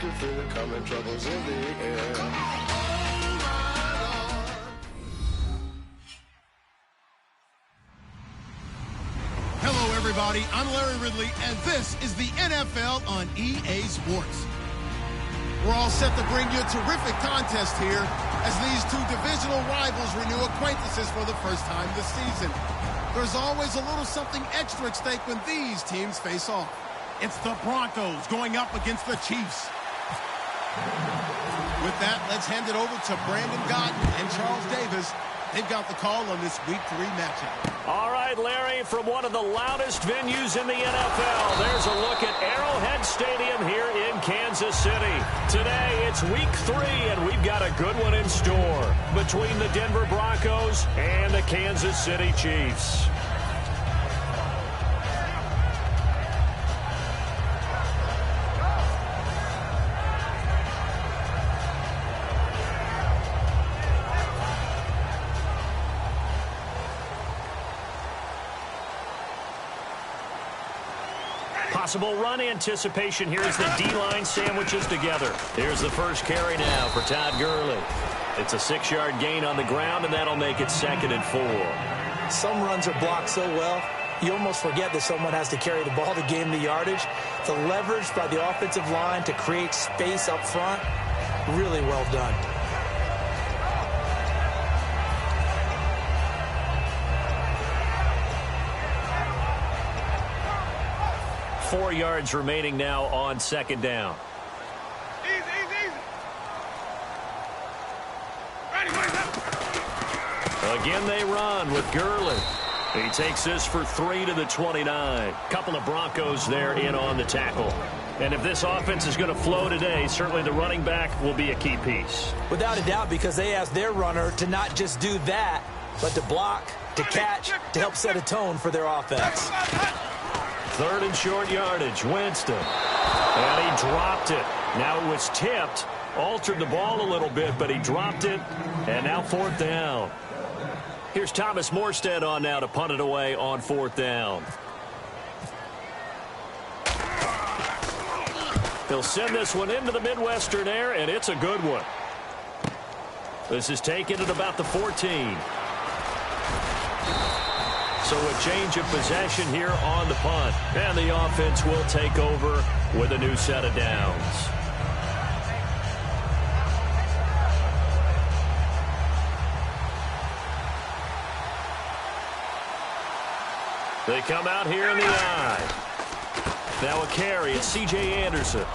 can feel it coming, troubles in the air. Hello, everybody. I'm Larry Ridley, and this is the NFL on EA Sports. We're all set to bring you a terrific contest here as these two divisional rivals renew acquaintances for the first time this season. There's always a little something extra at stake when these teams face off. It's the Broncos going up against the Chiefs. With that, let's hand it over to Brandon Godden and Charles Davis. They've got the call on this Week 3 matchup. All right, Larry, from one of the loudest venues in the NFL, there's a look at Arrowhead Stadium here in Kansas City. Today, it's Week 3, and we've got a good one in store between the Denver Broncos and the Kansas City Chiefs. Possible run anticipation here as the D-line sandwiches together. Here's the first carry now for Todd Gurley. It's a 6-yard gain on the ground, and that'll make it 2nd and 4. Some runs are blocked so well, you almost forget that someone has to carry the ball to gain the yardage. The leverage by the offensive line to create space up front, really well done. Four yards remaining now on 2nd down. Again, they run with Gurley. He takes this for 3 to the 29. Couple of Broncos there in on the tackle. And if this offense is going to flow today, certainly the running back will be a key piece. Without a doubt, because they asked their runner to not just do that, but to block, to catch, to help set a tone for their offense. 3rd and short yardage, Winston. And he dropped it. Now it was tipped, altered the ball a little bit, but he dropped it. And now 4th down. Here's Thomas Morstead on now to punt it away on 4th down. He'll send this one into the Midwestern air, and it's a good one. This is taken at about the 14. So a change of possession here on the punt. And the offense will take over with a new set of downs. They come out here in the eye. Now a carry. It's C.J. Anderson.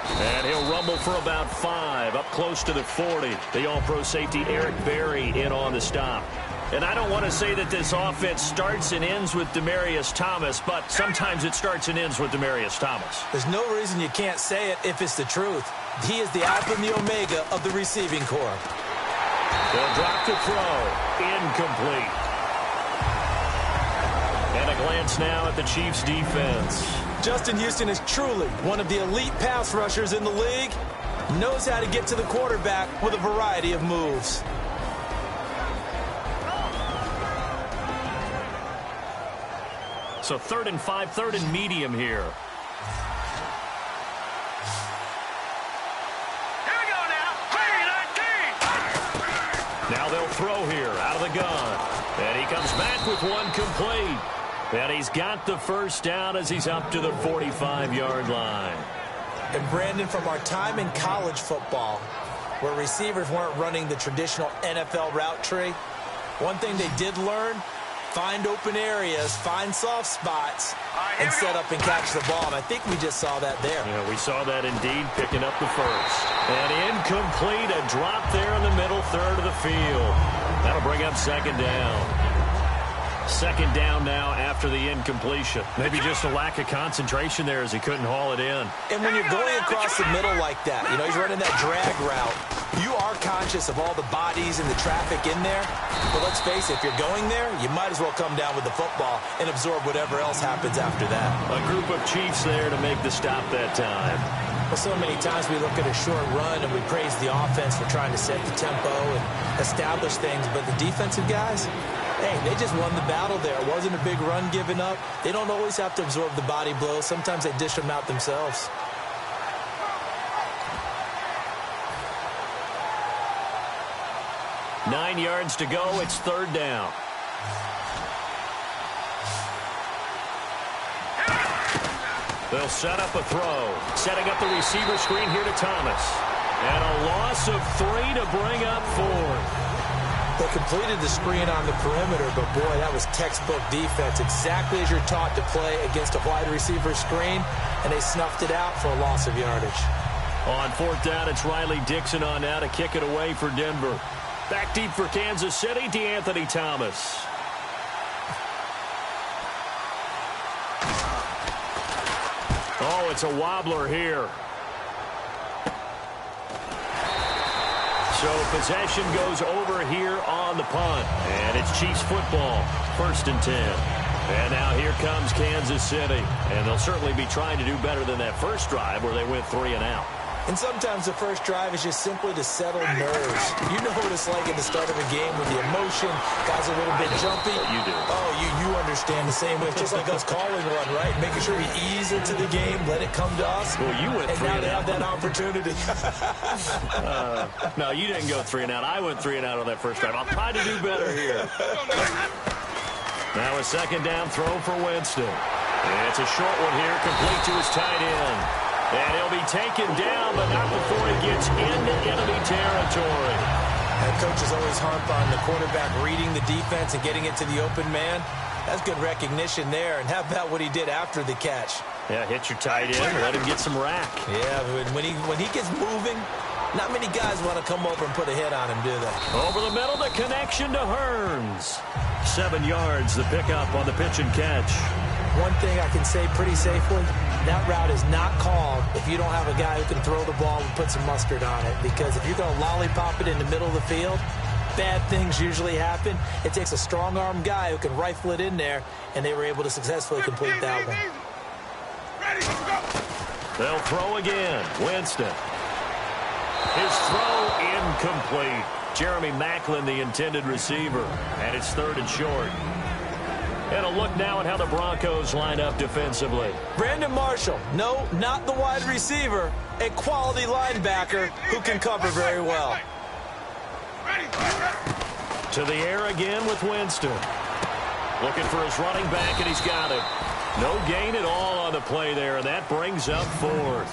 And he'll rumble for about 5, up close to the 40. The all-pro safety Eric Berry in on the stop. And I don't want to say that this offense starts and ends with Demaryius Thomas, but sometimes it starts and ends with Demaryius Thomas. There's no reason you can't say it if it's the truth. He is the alpha and the omega of the receiving corps. They'll drop to throw. Incomplete. And a glance now at the Chiefs' defense. Justin Houston is truly one of the elite pass rushers in the league. Knows how to get to the quarterback with a variety of moves. So 3rd and 5, 3rd and medium here. Here we go now. 3-19. Now they'll throw here out of the gun. And he comes back with one complete. And he's got the first down as he's up to the 45-yard line. And Brandon, from our time in college football, where receivers weren't running the traditional NFL route tree, one thing they did learn, find open areas, find soft spots, and set up and catch the ball. And I think we just saw that there. Yeah, we saw that indeed, picking up the first. And incomplete, a drop there in the middle third of the field. That'll bring up 2nd down. 2nd down now after the incompletion. Maybe just a lack of concentration there as he couldn't haul it in. And when you're going across the middle like that, you know, he's running that drag route, you are conscious of all the bodies and the traffic in there. But let's face it, if you're going there, you might as well come down with the football and absorb whatever else happens after that. A group of Chiefs there to make the stop that time. Well, so many times we look at a short run and we praise the offense for trying to set the tempo and establish things, but the defensive guys, hey, they just won the battle there. It wasn't a big run given up. They don't always have to absorb the body blows. Sometimes they dish them out themselves. 9 yards to go. It's third down. They'll set up a throw. Setting up the receiver screen here to Thomas. And a loss of 3 to bring up 4. They completed the screen on the perimeter, but boy, that was textbook defense. Exactly as you're taught to play against a wide receiver screen, and they snuffed it out for a loss of yardage. On fourth down, it's Riley Dixon on now to kick it away for Denver. Back deep for Kansas City, DeAnthony Thomas. Oh, it's a wobbler here. So possession goes over here on the punt. And it's Chiefs football, 1st and 10. And now here comes Kansas City. And they'll certainly be trying to do better than that first drive where they went 3 and out. And sometimes the first drive is just simply to settle nerves. You know what it's like at the start of a game with the emotion. Guys are a little bit jumpy. You do. Oh, you understand the same way. It's just like us calling one, right? Making sure we ease into the game, let it come to us. Well, you went 3 and out. And now they have that opportunity. No, you didn't go 3 and out. I went 3 and out on that first drive. I'll try to do better here. Now a second down throw for Winston. And it's a short one here, complete to his tight end. And he'll be taken down, but not before he gets into enemy territory. That coach is always harp on the quarterback reading the defense and getting it to the open man. That's good recognition there. And how about what he did after the catch? Yeah, hit your tight end, let him get some rack. Yeah, when he gets moving, not many guys want to come over and put a hit on him, do they? Over the middle, the connection to Hearns. 7 yards, the pickup on the pitch and catch. One thing I can say pretty safely, that route is not called if you don't have a guy who can throw the ball and put some mustard on it. Because if you're going to lollipop it in the middle of the field, bad things usually happen. It takes a strong-arm guy who can rifle it in there, and they were able to successfully complete that one. They'll throw again. Winston. His throw incomplete. Jeremy Maclin, the intended receiver. And it's 3rd and short. And a look now at how the Broncos line up defensively. Brandon Marshall, no, not the wide receiver, a quality linebacker who can cover very well. To the air again with Winston. Looking for his running back, and he's got it. No gain at all on the play there, and that brings up 4th.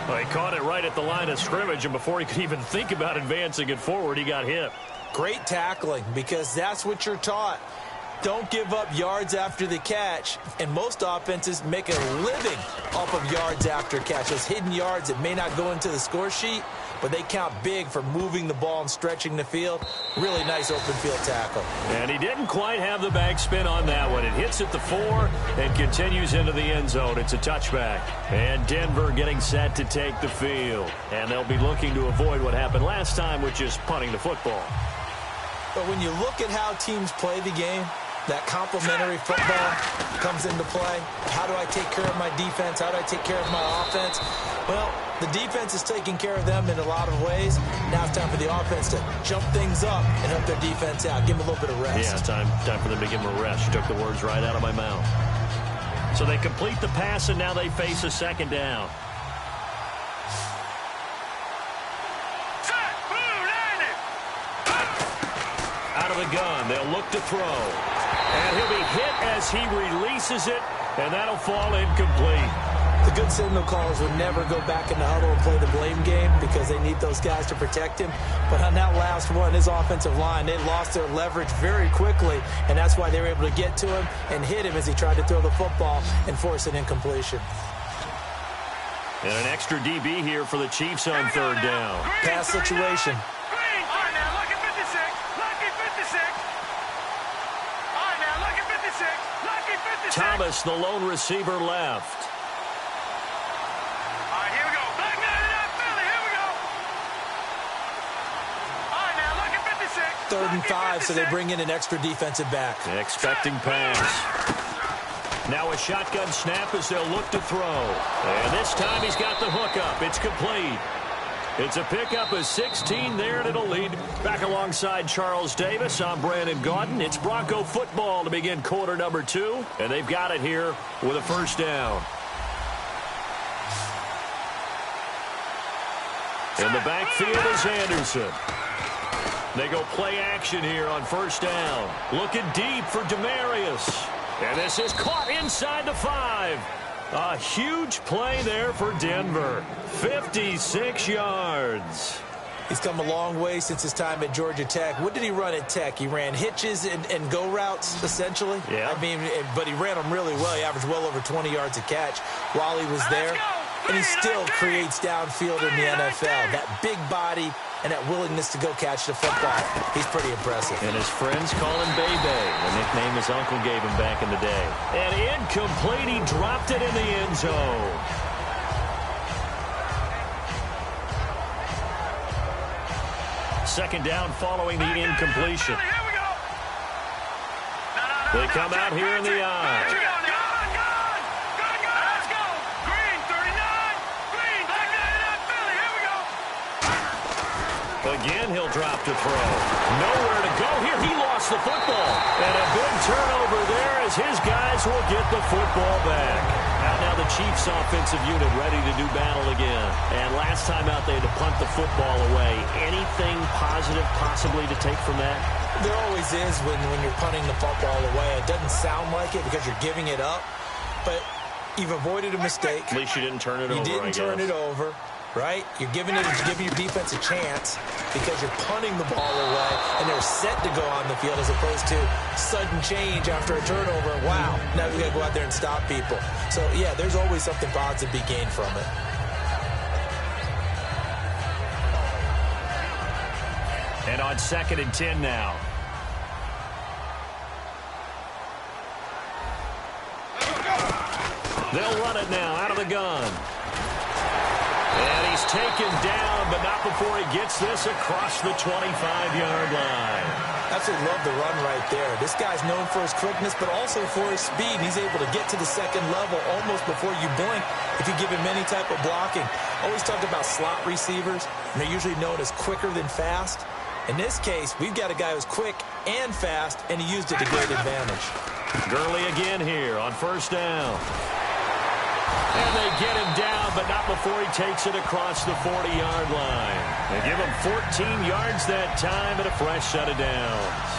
Well, he caught it right at the line of scrimmage, and before he could even think about advancing it forward, he got hit. Great tackling, because that's what you're taught. Don't give up yards after the catch, and most offenses make a living off of yards after catch. Those hidden yards that may not go into the score sheet, but they count big for moving the ball and stretching the field. Really nice open field tackle. And he didn't quite have the back spin on that one. It hits at the 4 and continues into the end zone. It's a touchback. And Denver getting set to take the field. And they'll be looking to avoid what happened last time, which is punting the football. But when you look at how teams play the game, that complementary football comes into play. How do I take care of my defense? How do I take care of my offense? Well, the defense is taking care of them in a lot of ways. Now it's time for the offense to jump things up and help their defense out. Give them a little bit of rest. Yeah, time for them to give them a rest. You took the words right out of my mouth. So they complete the pass, and now they face a second down. Out of the gun, they'll look to throw. And he'll be hit as he releases it, and that'll fall incomplete. The good signal callers would never go back in the huddle and play the blame game because they need those guys to protect him. But on that last one, his offensive line, they lost their leverage very quickly, and that's why they were able to get to him and hit him as he tried to throw the football and force an incompletion. And an extra DB here for the Chiefs on 3rd down. Pass situation. Thomas, the lone receiver, left. All right, here we go. Black man in that Philly. Here we go. All right, now look at 56. 3rd and 5, so they bring in an extra defensive back. Expecting pass. Now a shotgun snap as they'll look to throw. And this time he's got the hook up. It's complete. It's a pickup of 16 there, and it'll lead back alongside Charles Davis. I'm Brandon Gaudin. It's Bronco football to begin quarter number 2, and they've got it here with a first down. In the backfield is Anderson. They go play action here on first down. Looking deep for Demarius. And this is caught inside the 5. A huge play there for Denver. 56 yards. He's come a long way since his time at Georgia Tech. What did he run at Tech? He ran hitches and go routes, essentially. Yeah. I mean, but he ran them really well. He averaged well over 20 yards a catch while he was there. And he still creates downfield in the NFL. That big body and that willingness to go catch the football. He's pretty impressive. And his friends call him Bebe, the nickname his uncle gave him back in the day. And incomplete. He dropped it in the end zone. Second down following the incompletion. They come out here in the eye. Again, he'll drop to throw. Nowhere to go here. He lost the football. And a big turnover there as his guys will get the football back. Out now the Chiefs offensive unit ready to do battle again. And last time out they had to punt the football away. Anything positive possibly to take from that? There always is when you're punting the football away. It doesn't sound like it because you're giving it up. But you've avoided a mistake. At least you didn't turn it over, You didn't turn it over. Right? You're giving your defense a chance because you're punting the ball away and they're set to go on the field as opposed to sudden change after a turnover. Wow, now we got to go out there and stop people. So, yeah, there's always something positive to be gained from it. And on 2nd and 10 now. They'll run it now out of the gun. And he's taken down, but not before he gets this across the 25-yard line. Absolutely love the run right there. This guy's known for his quickness, but also for his speed. And he's able to get to the second level almost before you blink if you give him any type of blocking. Always talk about slot receivers, and they're usually known as quicker than fast. In this case, we've got a guy who's quick and fast, and he used it to great advantage. Gurley again here on first down. And they get him down, but not before he takes it across the 40-yard line. They give him 14 yards that time and a fresh set of downs.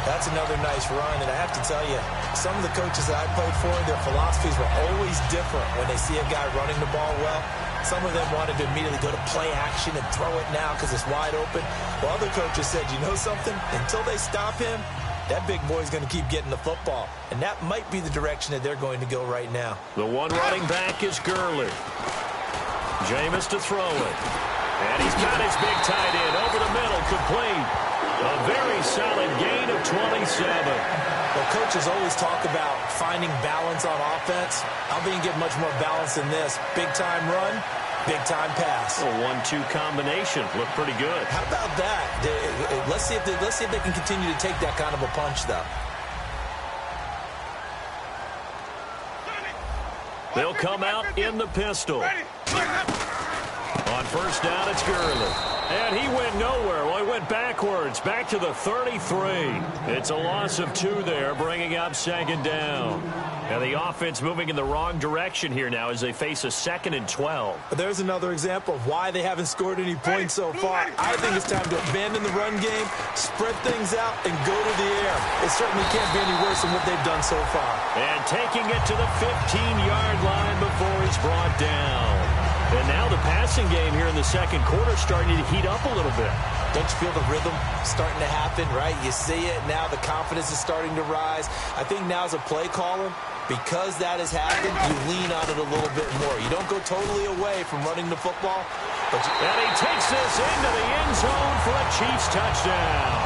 That's another nice run, and I have to tell you, some of the coaches that I played for, their philosophies were always different when they see a guy running the ball well. Some of them wanted to immediately go to play action and throw it now because it's wide open. While other coaches said, you know something? Until they stop him, that big boy's going to keep getting the football. And that might be the direction that they're going to go right now. The one running back is Gurley. Jameis to throw it. And he's got his big tight end over the middle, complete. A very solid gain of 27. Well, coaches always talk about finding balance on offense. How can you get much more balance than this? Big-time run, big-time pass. A 1-2 combination. Looked pretty good. How about that? Let's see if they can continue to take that kind of a punch, though. They'll come out in the pistol. On first down, it's Gurley. And he went nowhere. Well, he went backwards, back to the 33. It's a loss of 2 there, bringing up second down. And the offense moving in the wrong direction here now as they face a 2nd and 12. But there's another example of why they haven't scored any points so far. I think it's time to abandon the run game, spread things out, and go to the air. It certainly can't be any worse than what they've done so far. And taking it to the 15-yard line before he's brought down. And now the passing game here in the second quarter starting to heat up a little bit. Don't you feel the rhythm starting to happen, right? You see it now. The confidence is starting to rise. I think now as a play caller, because that has happened, you lean on it a little bit more. You don't go totally away from running the football. And he takes this into the end zone for a Chiefs touchdown.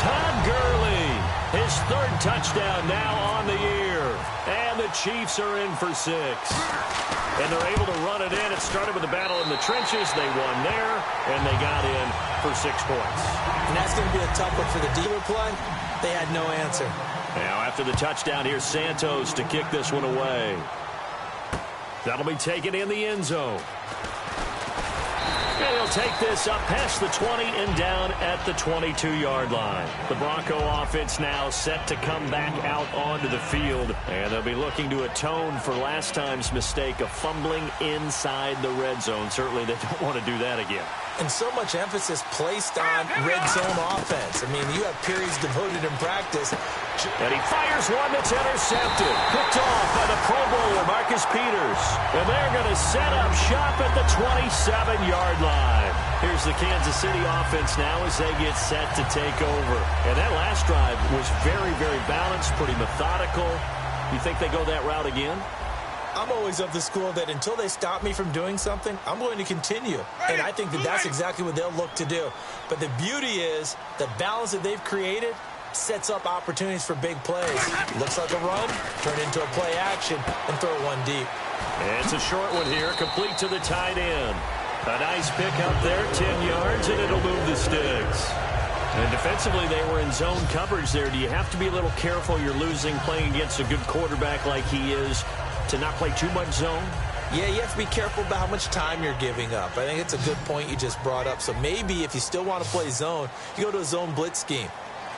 Todd Gurley, his 3rd touchdown now on the year. And the Chiefs are in for 6. And they're able to run it in. It started with the battle in the trenches. They won there, and they got in for 6 points. And that's going to be a tough one for the dealer play. They had no answer. Now after the touchdown, here's Santos to kick this one away. That'll be taken in the end zone. And he'll take this up past the 20 and down at the 22-yard line. The Bronco offense now set to come back out onto the field. And they'll be looking to atone for last time's mistake of fumbling inside the red zone. Certainly they don't want to do that again. And so much emphasis placed on red zone offense. I mean, you have periods devoted in practice. And he fires one that's intercepted. Picked off by the Pro Bowler, Marcus Peters. And they're going to set up shop at the 27-yard line. Here's the Kansas City offense now as they get set to take over. And that last drive was very, very balanced, pretty methodical. You think they go that route again? I'm always of the school that until they stop me from doing something, I'm going to continue. And I think that that's exactly what they'll look to do. But the beauty is the balance that they've created sets up opportunities for big plays. Looks like a run, turn into a play action, and throw one deep. And it's a short one here, complete to the tight end. A nice pick up there, 10 yards, and it'll move the sticks. And defensively, they were in zone coverage there. Do you have to be a little careful? You're losing, playing against a good quarterback like he is, to not play too much zone? Yeah, you have to be careful about how much time you're giving up. I think it's a good point you just brought up. So maybe if you still want to play zone, you go to a zone blitz scheme.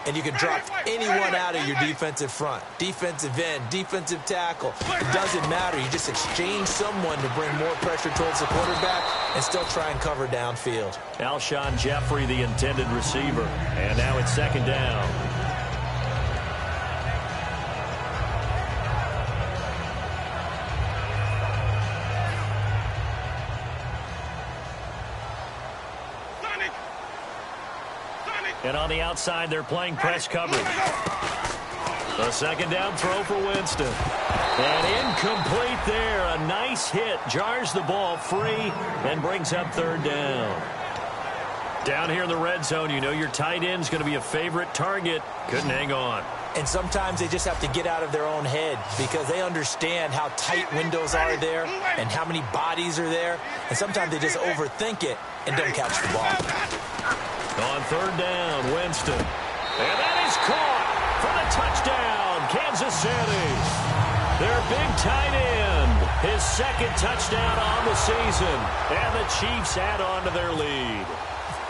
And you can drop anyone out of your defensive front. Defensive end, defensive tackle. It doesn't matter. You just exchange someone to bring more pressure towards the quarterback and still try and cover downfield. Alshon Jeffrey, the intended receiver. And now it's second down. And on the outside, they're playing press coverage. A second down throw for Winston. And incomplete there. A nice hit. Jars the ball free and brings up third down. Down here in the red zone, you know your tight end's going to be a favorite target. Couldn't hang on. And sometimes they just have to get out of their own head because they understand how tight windows are there and how many bodies are there. And sometimes they just overthink it and don't catch the ball. On third down, Winston. And that is caught for the touchdown, Kansas City. Their big tight end, his second touchdown on the season. And the Chiefs add on to their lead.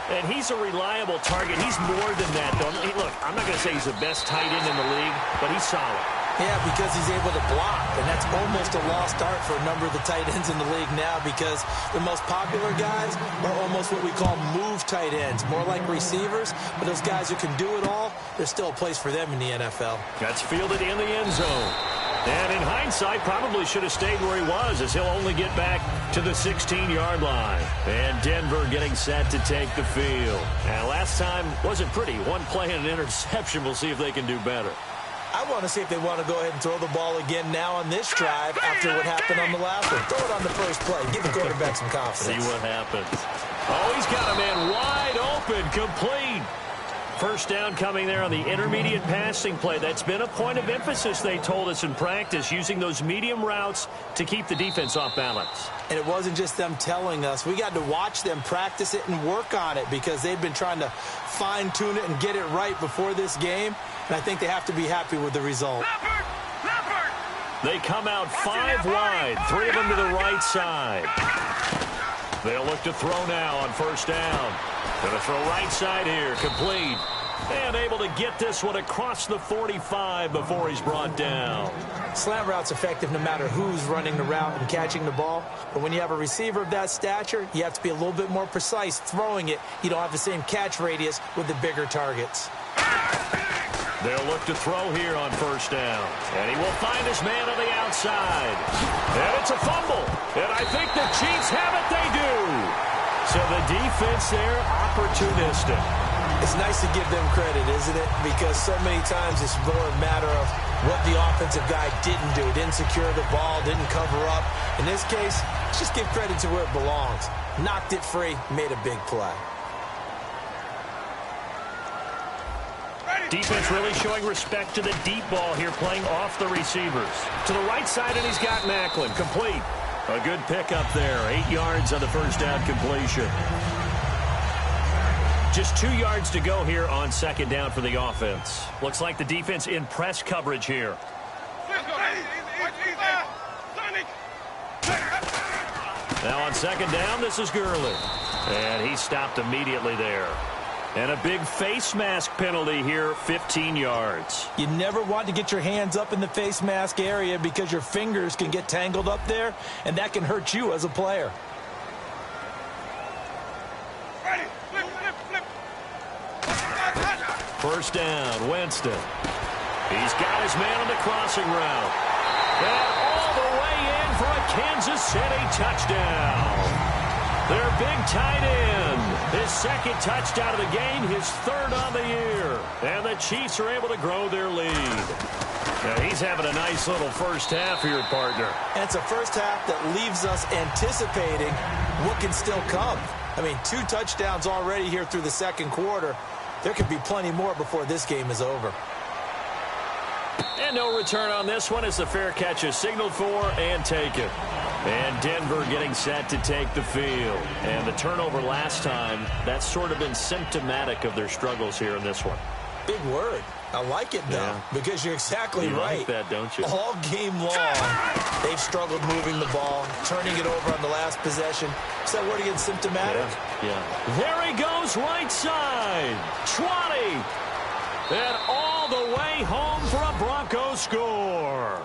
And he's a reliable target. He's more than that, though. Look, I'm not going to say he's the best tight end in the league, but he's solid. Yeah, because he's able to block, and that's almost a lost art for a number of the tight ends in the league now because the most popular guys are almost what we call move tight ends, more like receivers, but those guys who can do it all, there's still a place for them in the NFL. That's fielded in the end zone. And in hindsight, probably should have stayed where he was as he'll only get back to the 16-yard line. And Denver getting set to take the field. And last time wasn't pretty. One play and an interception. We'll see if they can do better. I want to see if they want to go ahead and throw the ball again now on this drive after what happened on the last one. Throw it on the first play. Give the quarterback some confidence. See what happens. Oh, he's got a man wide open, complete. First down coming there on the intermediate passing play. That's been a point of emphasis, they told us in practice, using those medium routes to keep the defense off balance. And it wasn't just them telling us. We got to watch them practice it and work on it because they've been trying to fine-tune it and get it right before this game. And I think they have to be happy with the result. They come out 5 wide, 3 of them to the right side. They'll look to throw now on first down. Going to throw right side here, complete. And able to get this one across the 45 before he's brought down. Slant route's effective no matter who's running the route and catching the ball. But when you have a receiver of that stature, you have to be a little bit more precise throwing it. You don't have the same catch radius with the bigger targets. They'll look to throw here on first down. And he will find his man on the outside. And it's a fumble. And I think the Chiefs have it. They do. So the defense there, opportunistic. It's nice to give them credit, isn't it? Because so many times it's more a matter of what the offensive guy didn't do. Didn't secure the ball, didn't cover up. In this case, let's just give credit to where it belongs. Knocked it free, made a big play. Defense really showing respect to the deep ball here, playing off the receivers. To the right side, and he's got Macklin. Complete. A good pickup there. 8 yards on the first down completion. Just 2 yards to go here on second down for the offense. Looks like the defense in press coverage here. Now on second down, this is Gurley. And he stopped immediately there. And a big face mask penalty here, 15 yards. You never want to get your hands up in the face mask area because your fingers can get tangled up there, and that can hurt you as a player. First down, Winston. He's got his man on the crossing route. And all the way in for a Kansas City touchdown. Their big tight end. His second touchdown of the game, his third on the year. And the Chiefs are able to grow their lead. Now he's having a nice little first half here, partner. And it's a first half that leaves us anticipating what can still come. I mean, 2 touchdowns already here through the second quarter. There could be plenty more before this game is over. And no return on this one as the fair catch is signaled for and taken. And Denver getting set to take the field. And the turnover last time, that's sort of been symptomatic of their struggles here in this one. Big word. I like it, though, because you're exactly right. You like that, don't you? All game long, they've struggled moving the ball, turning it over on the last possession. Is that word again, symptomatic? Yeah. There he goes, right side. 20. And all the way home for a Broncos score.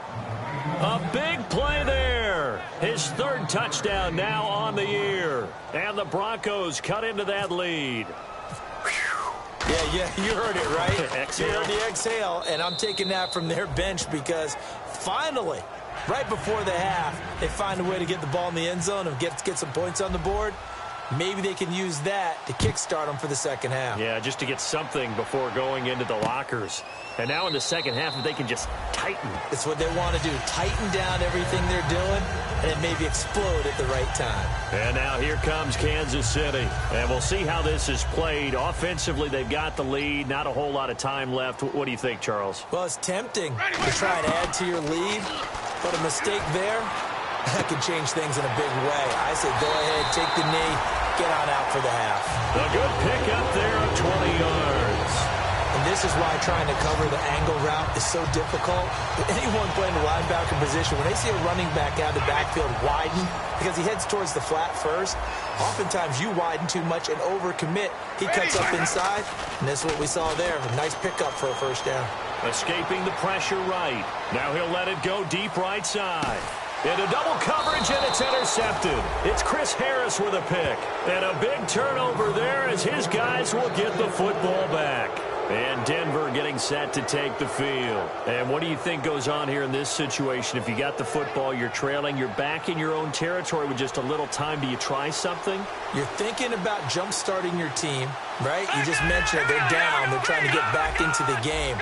A big play there. His third touchdown now on the year. And the Broncos cut into that lead. Yeah, you heard it, right? Exhale. You heard the exhale, and I'm taking that from their bench because finally, right before the half, they find a way to get the ball in the end zone and get some points on the board. Maybe they can use that to kickstart them for the second half. Yeah, just to get something before going into the lockers. And now in the second half, if they can just tighten. It's what they want to do. Tighten down everything they're doing and then maybe explode at the right time. And now here comes Kansas City. And we'll see how this is played. Offensively, they've got the lead. Not a whole lot of time left. What do you think, Charles? Well, it's tempting to try and add to your lead, but a mistake there, that can change things in a big way. I say go ahead, take the knee, get on out for the half. A good pickup there of 20 yards. And this is why trying to cover the angle route is so difficult. Anyone playing the linebacker position, when they see a running back out of the backfield widen, because he heads towards the flat first, oftentimes you widen too much and overcommit. He cuts up inside, and that's what we saw there. A nice pickup for a first down. Escaping the pressure right. Now he'll let it go deep right side. Into double coverage, and it's intercepted. It's Chris Harris with a pick. And a big turnover there as his guys will get the football back. And Denver getting set to take the field. And what do you think goes on here in this situation? If you got the football, you're trailing, you're back in your own territory with just a little time. Do you try something? You're thinking about jump-starting your team, right? You just mentioned it. They're down. They're trying to get back into the game.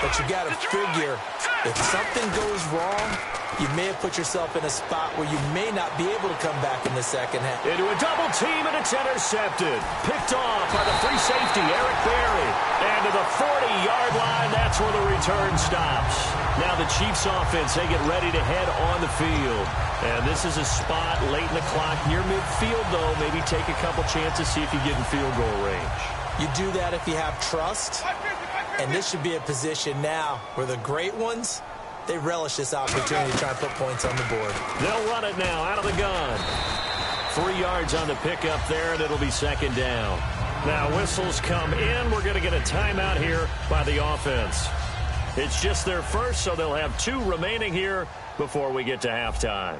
But you got to figure if something goes wrong, you may have put yourself in a spot where you may not be able to come back in the second half. Into a double team, and it's intercepted. Picked off by the free safety, Eric Berry. And to the 40-yard line, that's where the return stops. Now the Chiefs offense, they get ready to head on the field. And this is a spot late in the clock near midfield, though. Maybe take a couple chances, see if you get in field goal range. You do that if you have trust. And this should be a position now where the great ones, they relish this opportunity to try and put points on the board. They'll run it now out of the gun. 3 yards on the pickup there, and it'll be second down. Now whistles come in. We're going to get a timeout here by the offense. It's just their first, so they'll have 2 remaining here before we get to halftime.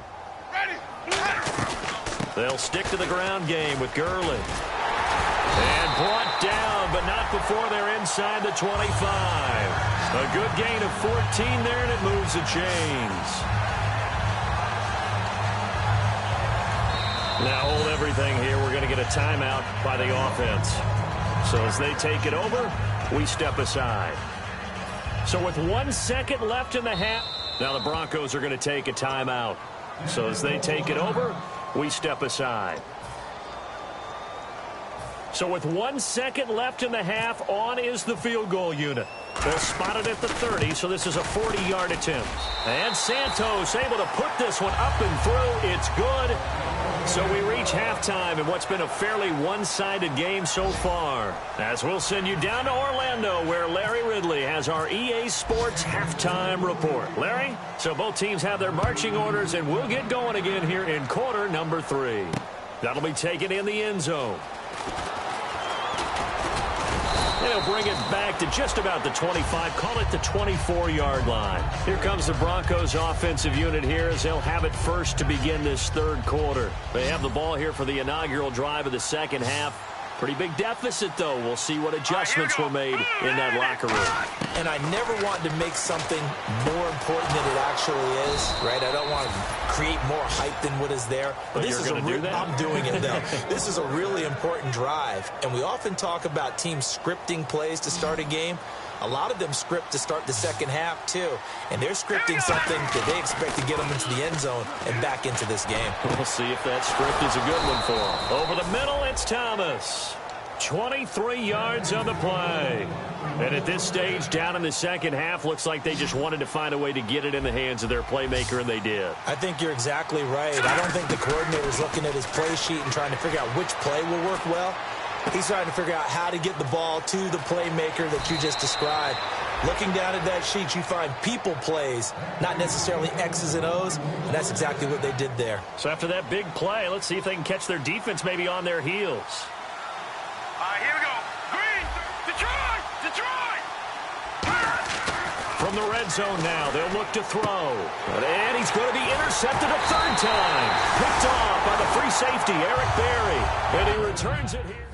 They'll stick to the ground game with Gurley. And brought down, but not before they're inside the 25. A good gain of 14 there, and it moves the chains. Now hold everything here. We're going to get a timeout by the offense. So as they take it over, we step aside. So with 1 second left in the half, now the Broncos are going to take a timeout. So as they take it over, we step aside. So with 1 second left in the half, on is the field goal unit. They'll spot it at the 30, so this is a 40-yard attempt. And Santos able to put this one up and through. It's good. So we reach halftime in what's been a fairly one-sided game so far. As we'll send you down to Orlando, where Larry Ridley has our EA Sports halftime report. Larry, so both teams have their marching orders, and we'll get going again here in quarter number 3. That'll be taken in the end zone. And he'll bring it back to just about the 25, call it the 24-yard line. Here comes the Broncos offensive unit here as they'll have it first to begin this third quarter. They have the ball here for the inaugural drive of the second half. Pretty big deficit, though. We'll see what adjustments were made in that locker room. And I never want to make something more important than it actually is, right? I don't want to create more hype than what is there. But this is I'm doing it, though. This is a really important drive. And we often talk about teams scripting plays to start a game. A lot of them script to start the second half, too. And they're scripting something that they expect to get them into the end zone and back into this game. We'll see if that script is a good one for them. Over the middle, it's Thomas. 23 yards on the play. And at this stage, down in the second half, looks like they just wanted to find a way to get it in the hands of their playmaker, and they did. I think you're exactly right. I don't think the coordinator's looking at his play sheet and trying to figure out which play will work well. He's trying to figure out how to get the ball to the playmaker that you just described. Looking down at that sheet, you find people plays, not necessarily X's and O's, and that's exactly what they did there. So after that big play, let's see if they can catch their defense maybe on their heels. Here we go. Green, Detroit, Detroit. From the red zone now, they'll look to throw. And he's going to be intercepted a third time. Picked off by the free safety, Eric Berry. And he returns it here.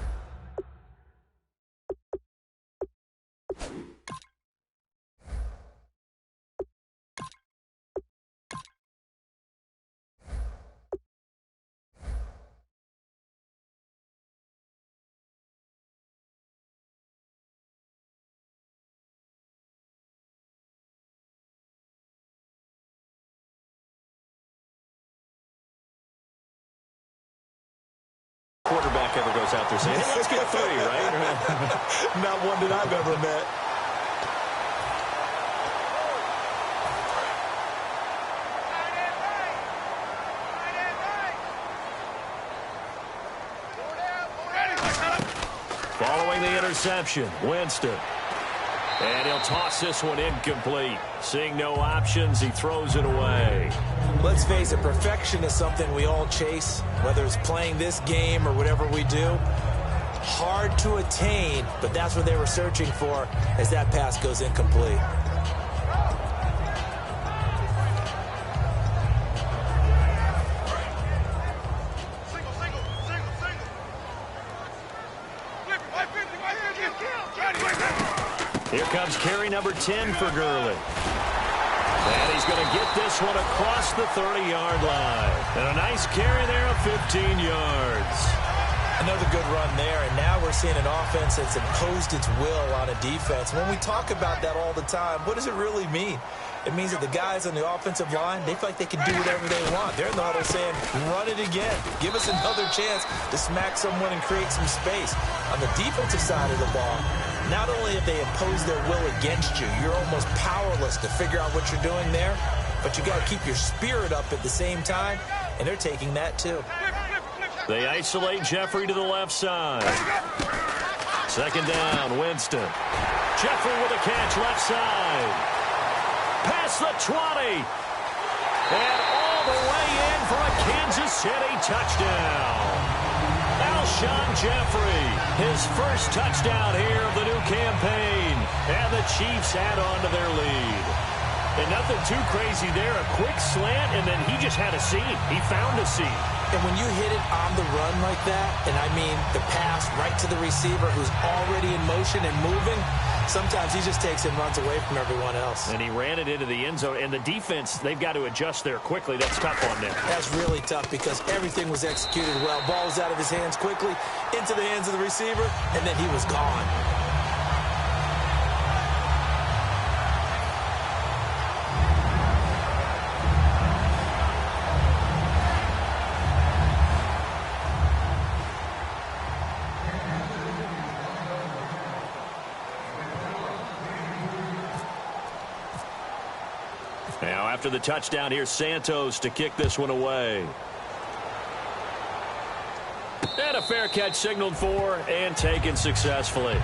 Quarterback ever goes out there saying, hey, let's get 3, right? Not one that I've ever met. Following the interception, Winston. And he'll toss this one incomplete. Seeing no options, he throws it away. Let's face it, perfection is something we all chase, whether it's playing this game or whatever we do. Hard to attain, but that's what they were searching for as that pass goes incomplete. Here comes carry number 10 for Gurley. And he's going to get this one across the 30-yard line. And a nice carry there of 15 yards. Another good run there, and now we're seeing an offense that's imposed its will on a defense. When we talk about that all the time, what does it really mean? It means that the guys on the offensive line, they feel like they can do whatever they want. They're in the huddle saying, run it again. Give us another chance to smack someone and create some space. On the defensive side of the ball, not only have they imposed their will against you, you're almost powerless to figure out what you're doing there, but you got to keep your spirit up at the same time, and they're taking that too. They isolate Jeffrey to the left side. Second down, Winston. Jeffrey with a catch left side. Past the 20. And all the way in for a Kansas City touchdown. Alshon Jeffrey, his first touchdown here of the new campaign. And the Chiefs add on to their lead. And nothing too crazy there. A quick slant, and then he just had a seam. He found a seam. And when you hit it on the run like that, and I mean the pass right to the receiver who's already in motion and moving, sometimes he just takes and runs away from everyone else. And he ran it into the end zone. And the defense, they've got to adjust there quickly. That's tough on them. That's really tough because everything was executed well. Ball was out of his hands quickly, into the hands of the receiver, and then he was gone. Now, after the touchdown, here's Santos to kick this one away. And a fair catch signaled for and taken successfully.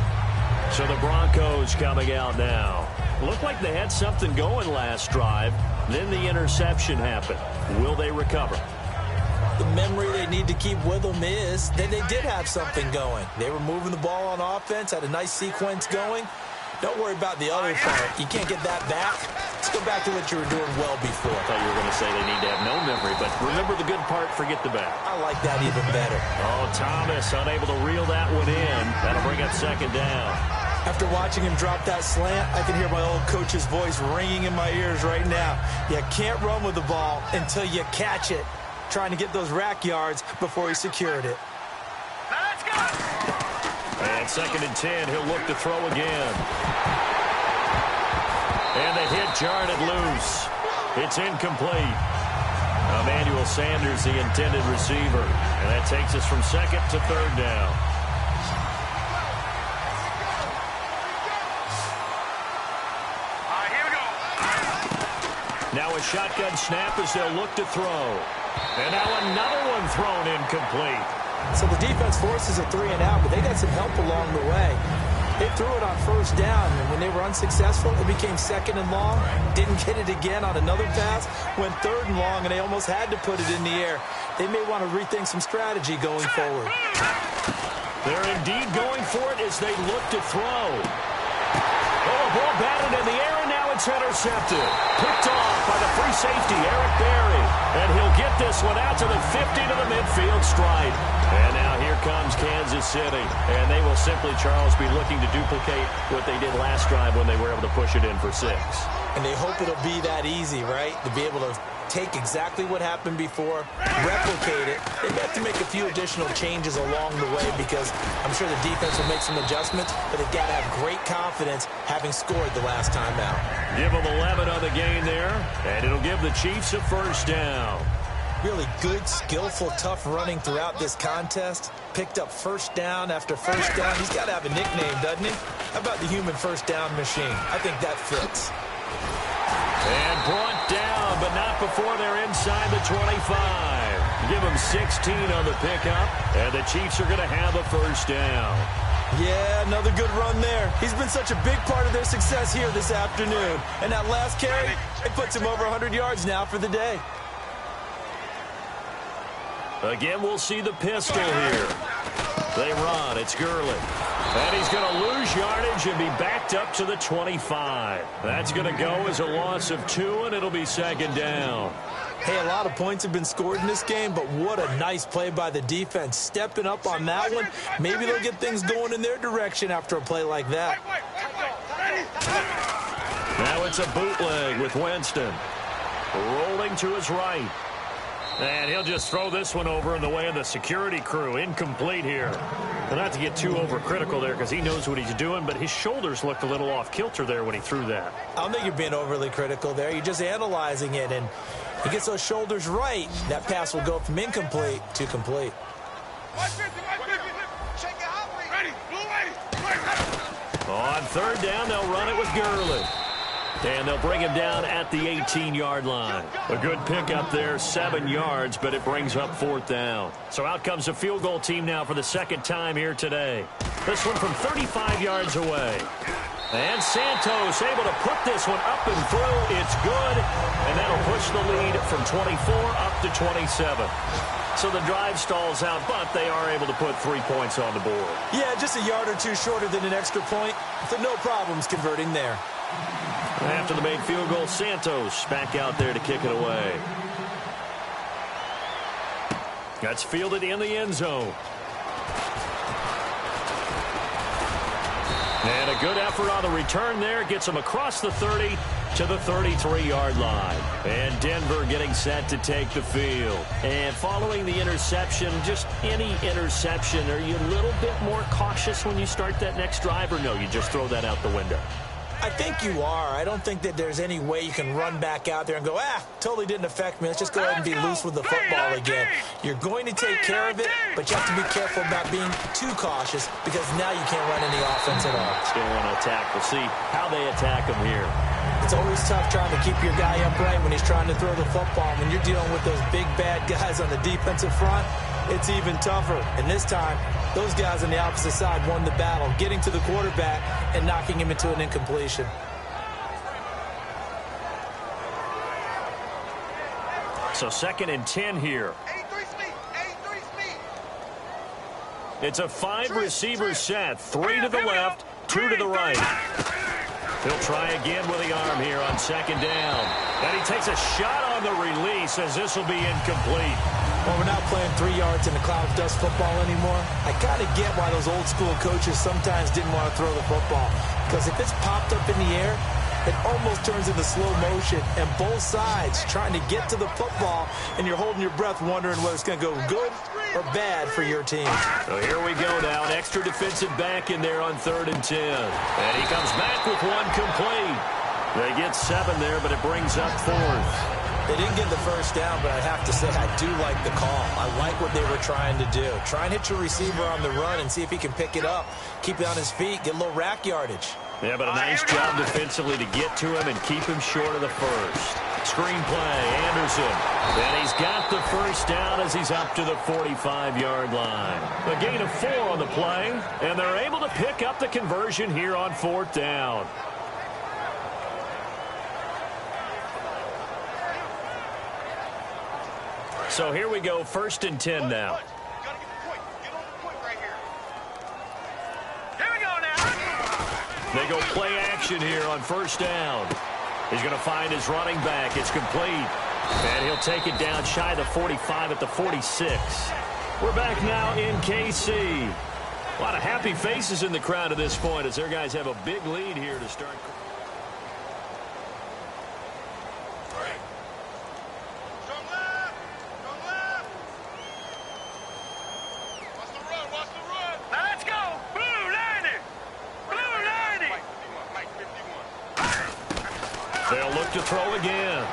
So the Broncos coming out now. Looked like they had something going last drive. Then the interception happened. Will they recover? The memory they need to keep with them is that they did have something going. They were moving the ball on offense, had a nice sequence going. Don't worry about the other part. You can't get that back. Let's go back to what you were doing well before. I thought you were going to say they need to have no memory, but remember the good part, forget the bad. I like that even better. Oh, Thomas unable to reel that one in. on second down. After watching him drop that slant, I can hear my old coach's voice ringing in my ears right now. You can't run with the ball until you catch it. Trying to get those rack yards before he secured it. Let's go! And second and 10, he'll look to throw again. And the hit jarred it loose. It's incomplete. Emmanuel Sanders, the intended receiver. And that takes us from second to third down. Here we go. Now a shotgun snap as they'll look to throw. And now another one thrown incomplete. So the defense forces a 3-and-out, but they got some help along the way. They threw it on first down, and when they were unsuccessful, it became second and long. Didn't get it again on another pass. Went third and long, and they almost had to put it in the air. They may want to rethink some strategy going forward. They're indeed going for it as they look to throw. Oh, a ball batted in the air, and now it's intercepted. Picked off by the free safety, Eric Berry. And he'll get this one out to the 50 to the midfield stripe. And now here comes Kansas City. And they will simply, Charles, be looking to duplicate what they did last drive when they were able to push it in for 6. And they hope it'll be that easy, right? To be able to take exactly what happened before, replicate it. They have to make a few additional changes along the way because I'm sure the defense will make some adjustments, but they've got to have great confidence having scored the last time out. Give them 11 on the game there, and it'll give the Chiefs a first down. Really good, skillful, tough running throughout this contest. Picked up first down after first down. He's got to have a nickname, doesn't he? How about the human first down machine? I think that fits. And brought down, but not before they're inside the 25. Give them 16 on the pickup, and the Chiefs are going to have a first down. Yeah, another good run there. He's been such a big part of their success here this afternoon. And that last carry, it puts him over 100 yards now for the day. Again, we'll see the pistol here. They run. It's Gurley. And he's going to lose yardage and be backed up to the 25. That's going to go as a loss of 2, and it'll be second down. Hey, a lot of points have been scored in this game, but what a nice play by the defense. Stepping up on that one. Maybe they'll get things going in their direction after a play like that. Now it's a bootleg with Winston. Rolling to his right. And he'll just throw this one over in the way of the security crew. Incomplete here. And not to get too overcritical there because he knows what he's doing, but his shoulders looked a little off kilter there when he threw that. I don't think you're being overly critical there. You're just analyzing it, and he gets those shoulders right. That pass will go from incomplete to complete. On third down, they'll run it with Gurley. And they'll bring him down at the 18-yard line. A good pickup there, 7 yards, but it brings up fourth down. So out comes the field goal team now for the second time here today. This one from 35 yards away. And Santos able to put this one up and through. It's good, and that'll push the lead from 24 up to 27. So the drive stalls out, but they are able to put 3 points on the board. Yeah, just a yard or two shorter than an extra point, so no problems converting there. After the made field goal, Santos back out there to kick it away. That's fielded in the end zone. And a good effort on the return there. Gets him across the 30 to the 33-yard line. And Denver getting set to take the field. And following the interception, just any interception, are you a little bit more cautious when you start that next drive, or no, you just throw that out the window? I think you are. I don't think that there's any way you can run back out there and go, totally didn't affect me. Let's just go ahead and be loose with the football again. You're going to take care of it, but you have to be careful about being too cautious because now you can't run any offense at all. Still want to attack. We'll see how they attack him here. It's always tough trying to keep your guy upright when he's trying to throw the football. When you're dealing with those big, bad guys on the defensive front, it's even tougher. And this time, those guys on the opposite side won the battle, getting to the quarterback and knocking him into an incompletion. So 2nd and 10 here. It's a 5-receiver set. 3 to the left, 2 to the right. He'll try again with the arm here on 2nd down. And he takes a shot on the release as this will be incomplete. Well, we're not playing 3 yards in a cloud of dust football anymore. I kind of get why those old school coaches sometimes didn't want to throw the football. Because if it's popped up in the air, it almost turns into slow motion. And both sides trying to get to the football, and you're holding your breath wondering whether it's going to go good or bad for your team. So here we go now. An extra defensive back in there on 3rd and 10. And he comes back with one complete. They get 7 there, but it brings up 4th. They didn't get the first down, but I have to say I do like the call. I like what they were trying to do. Try and hit your receiver on the run and see if he can pick it up, keep it on his feet, get a little rack yardage. Yeah, but a nice job defensively to get to him and keep him short of the first. Screen play, Anderson. And he's got the first down as he's up to the 45-yard line. A gain of 4 on the play, and they're able to pick up the conversion here on 4th down. So here we go, 1st and 10 now. They go play action here on 1st down. He's going to find his running back. It's complete. And he'll take it down shy of the 45 at the 46. We're back now in KC. A lot of happy faces in the crowd at this point as their guys have a big lead here to start. They'll look to throw again.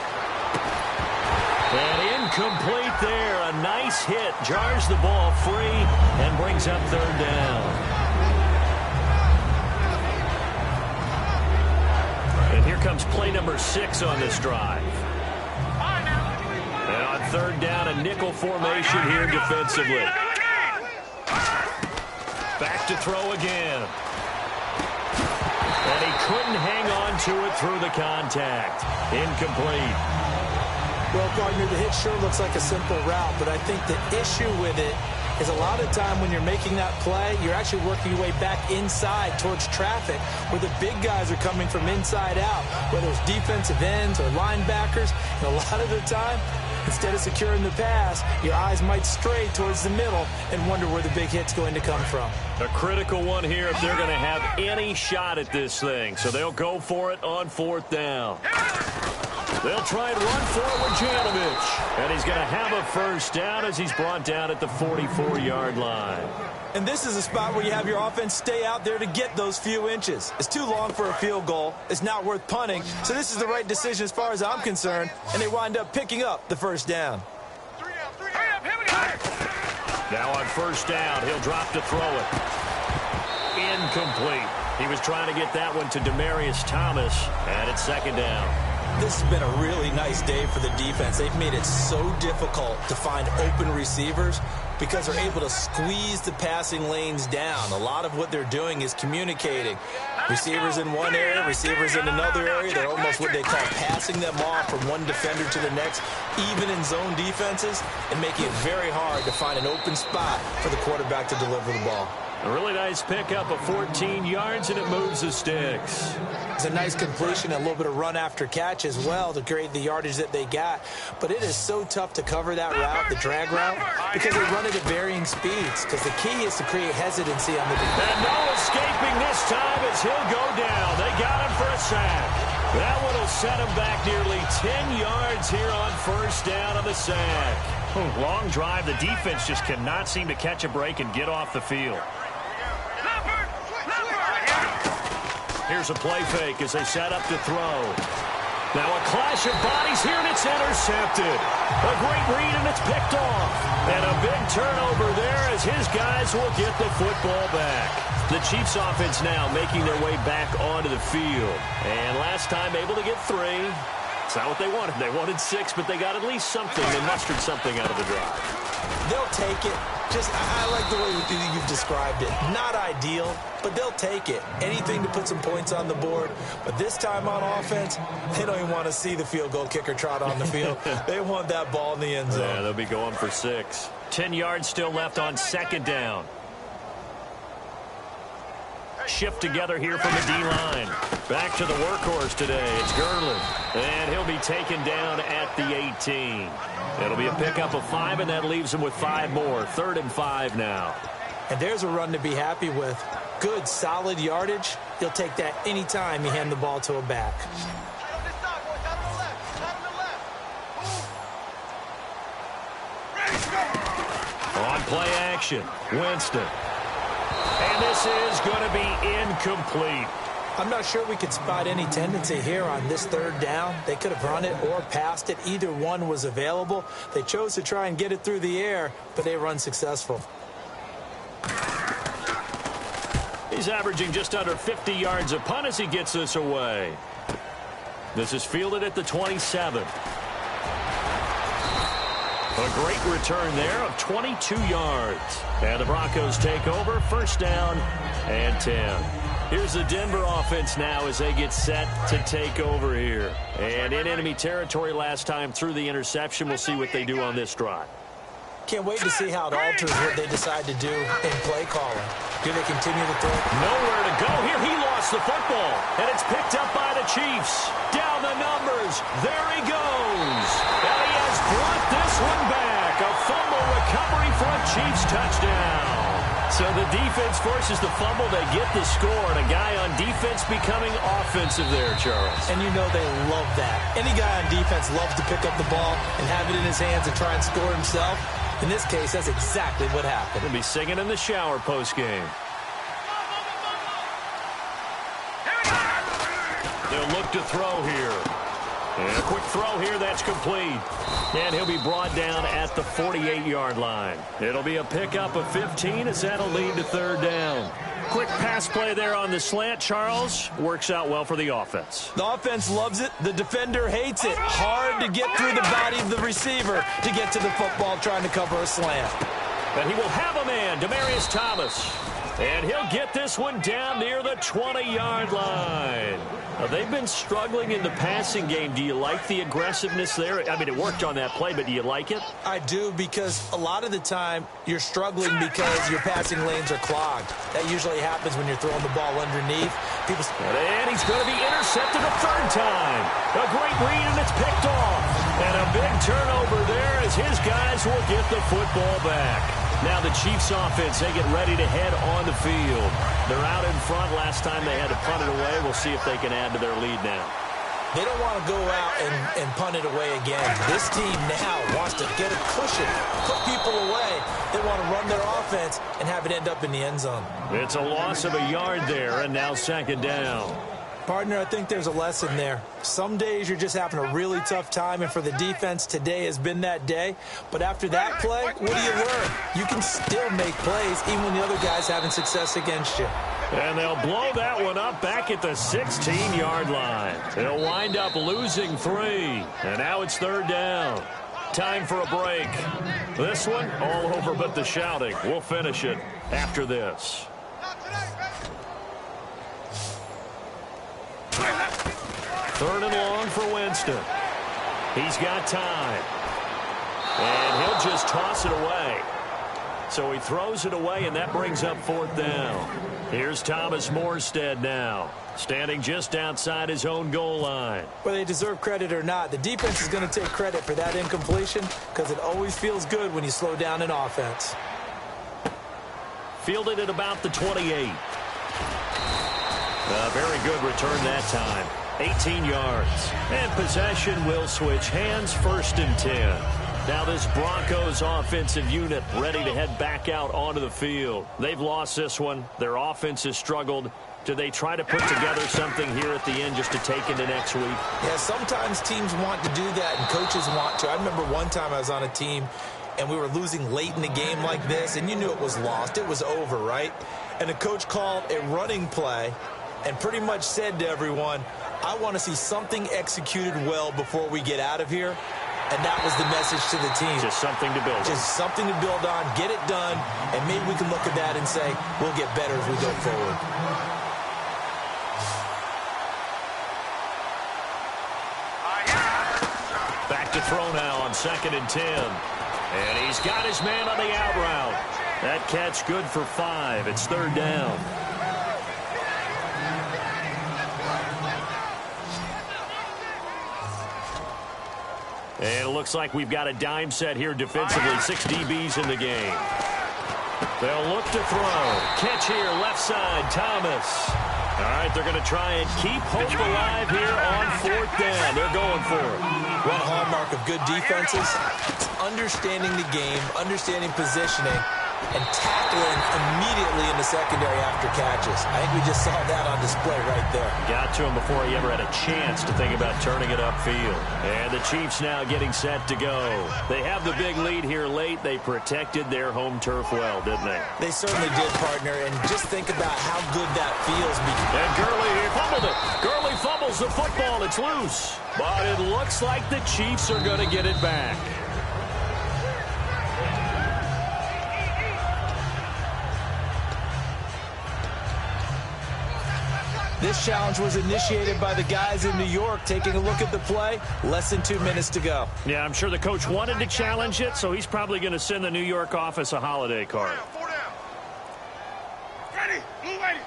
And incomplete there. A nice hit. Jars the ball free and brings up 3rd down. And here comes play number 6 on this drive. And on 3rd down, a nickel formation here defensively. Back to throw again. And he couldn't hang on to it through the contact. Incomplete. Well, Gardner, the hit sure looks like a simple route, but I think the issue with it is a lot of time when you're making that play, you're actually working your way back inside towards traffic where the big guys are coming from inside out, whether it's defensive ends or linebackers. And a lot of the time, instead of securing the pass, your eyes might stray towards the middle and wonder where the big hit's going to come from. A critical one here if they're going to have any shot at this thing. So they'll go for it on 4th down. They'll try and run for it with Janovich. And he's going to have a first down as he's brought down at the 44-yard line. And this is a spot where you have your offense stay out there to get those few inches. It's too long for a field goal. It's not worth punting. So this is the right decision as far as I'm concerned. And they wind up picking up the first down. Now on 1st down, he'll drop to throw it. Incomplete. He was trying to get that one to Demaryius Thomas, and it's 2nd down. This has been a really nice day for the defense. They've made it so difficult to find open receivers because they're able to squeeze the passing lanes down. A lot of what they're doing is communicating. Receivers in one area, receivers in another area. They're almost what they call passing them off from one defender to the next, even in zone defenses, and making it very hard to find an open spot for the quarterback to deliver the ball. A really nice pickup of 14 yards, and it moves the sticks. It's a nice completion, a little bit of run after catch as well to create the yardage that they got. But it is so tough to cover that route, the drag route, because they run it at varying speeds. Because the key is to create hesitancy on the defense. And no escaping this time as he'll go down. They got him for a sack. That one will set him back nearly 10 yards here on 1st down on the sack. Long drive. The defense just cannot seem to catch a break and get off the field. Here's a play fake as they set up to throw. Now a clash of bodies here, and it's intercepted. A great read, and it's picked off. And a big turnover there as his guys will get the football back. The Chiefs offense now making their way back onto the field. And last time able to get 3. It's not what they wanted. They wanted 6, but they got at least something. They mustered something out of the drive. They'll take it. I like the way you've described it. Not ideal, but they'll take it. Anything to put some points on the board. But this time on offense, they don't even want to see the field goal kicker trot on the field. They want that ball in the end zone. Yeah, they'll be going for 6. 10 yards still left on 2nd down. shift together here from the D-line. Back to the workhorse today. It's Gerlin. And he'll be taken down at the 18. It'll be a pickup of 5, and that leaves him with 5 more. 3rd and 5 now. And there's a run to be happy with. Good, solid yardage. He'll take that anytime you hand the ball to a back. On play action, Winston. And this is going to be incomplete. I'm not sure we could spot any tendency here on this 3rd down. They could have run it or passed it. Either one was available. They chose to try and get it through the air, but they were unsuccessful. He's averaging just under 50 yards a punt as he gets this away. This is fielded at the 27. A great return there of 22 yards. And the Broncos take over, 1st down and 10. Here's the Denver offense now as they get set to take over here. And in enemy territory last time through the interception. We'll see what they do on this drive. Can't wait to see how it alters what they decide to do in play calling. Do they continue to throw? Nowhere to go here. He lost the football. And it's picked up by the Chiefs. Down the numbers. There he goes. And he has brought this one back. A fumble recovery for a Chiefs touchdown. So the defense forces the fumble. They get the score. And a guy on defense becoming offensive there, Charles. And you know they love that. Any guy on defense loves to pick up the ball and have it in his hands and try and score himself. In this case, that's exactly what happened. He'll be singing in the shower postgame. They'll look to throw here. And a quick throw here, that's complete. And he'll be brought down at the 48-yard line. It'll be a pickup of 15 as that'll lead to 3rd down. Quick pass play there on the slant, Charles. Works out well for the offense. The offense loves it. The defender hates it. Hard to get through the body of the receiver to get to the football trying to cover a slant. And he will have a man, Demaryius Thomas. And he'll get this one down near the 20-yard line. They've been struggling in the passing game. Do you like the aggressiveness there? I mean, it worked on that play, but do you like it? I do, because a lot of the time you're struggling because your passing lanes are clogged. That usually happens when you're throwing the ball underneath. And he's going to be intercepted a 3rd time. A great read, and it's picked off. And a big turnover there as his guys will get the football back. Now the Chiefs offense, they get ready to head on the field. They're out in front. Last time they had to punt it away. We'll see if they can add to their lead now. They don't want to go out and punt it away again. This team now wants to get a cushion, put people away. They want to run their offense and have it end up in the end zone. It's a loss of a yard there, and now 2nd down. Partner, I think there's a lesson there. Some days you're just having a really tough time, and for the defense, today has been that day. But after that play, what do you learn? You can still make plays even when the other guy's having success against you. And they'll blow that one up back at the 16-yard line. They'll wind up losing 3. And now it's 3rd down. Time for a break. This one, all over but the shouting. We'll finish it after this. 3rd and long for Winston. He's got time. And he'll just toss it away. So he throws it away, and that brings up 4th down. Here's Thomas Morstead now, standing just outside his own goal line. Whether they deserve credit or not, the defense is going to take credit for that incompletion, because it always feels good when you slow down an offense. Fielded at about the 28. A very good return that time. 18 yards. And possession will switch hands, 1st and 10. Now this Broncos offensive unit ready to head back out onto the field. They've lost this one. Their offense has struggled. Do they try to put together something here at the end just to take into next week? Yeah, sometimes teams want to do that and coaches want to. I remember one time I was on a team and we were losing late in the game like this, and you knew it was lost. It was over, right? And the coach called a running play and pretty much said to everyone, I want to see something executed well before we get out of here. And that was the message to the team. Just something to build on. Just something to build on, get it done, and maybe we can look at that and say, we'll get better as we go forward. Back to throw now on 2nd and 10. And he's got his man on the out route. That catch good for 5. It's 3rd down. And it looks like we've got a dime set here defensively. 6 DBs in the game. They'll look to throw. Catch here, left side, Thomas. All right, they're going to try and keep hope alive here on 4th down. They're going for it. One hallmark of good defenses, it's understanding the game, understanding positioning, and tackling immediately in the secondary after catches. I think we just saw that on display right there. Got to him before he ever had a chance to think about turning it upfield. And the Chiefs now getting set to go. They have the big lead here late. They protected their home turf well, didn't they? They certainly did, partner, and just think about how good that feels. And Gurley, he fumbled it. Gurley fumbles the football. It's loose. But it looks like the Chiefs are going to get it back. This challenge was initiated by the guys in New York. Taking a look at the play, less than 2 minutes to go. Yeah, I'm sure the coach wanted to challenge it, so he's probably going to send the New York office a holiday card. 4 down. Ready, blue lady.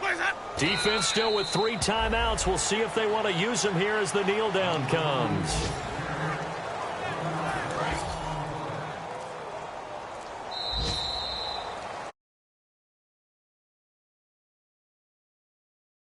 Where's that? Defense still with 3 timeouts. We'll see if they want to use them here as the kneel down comes.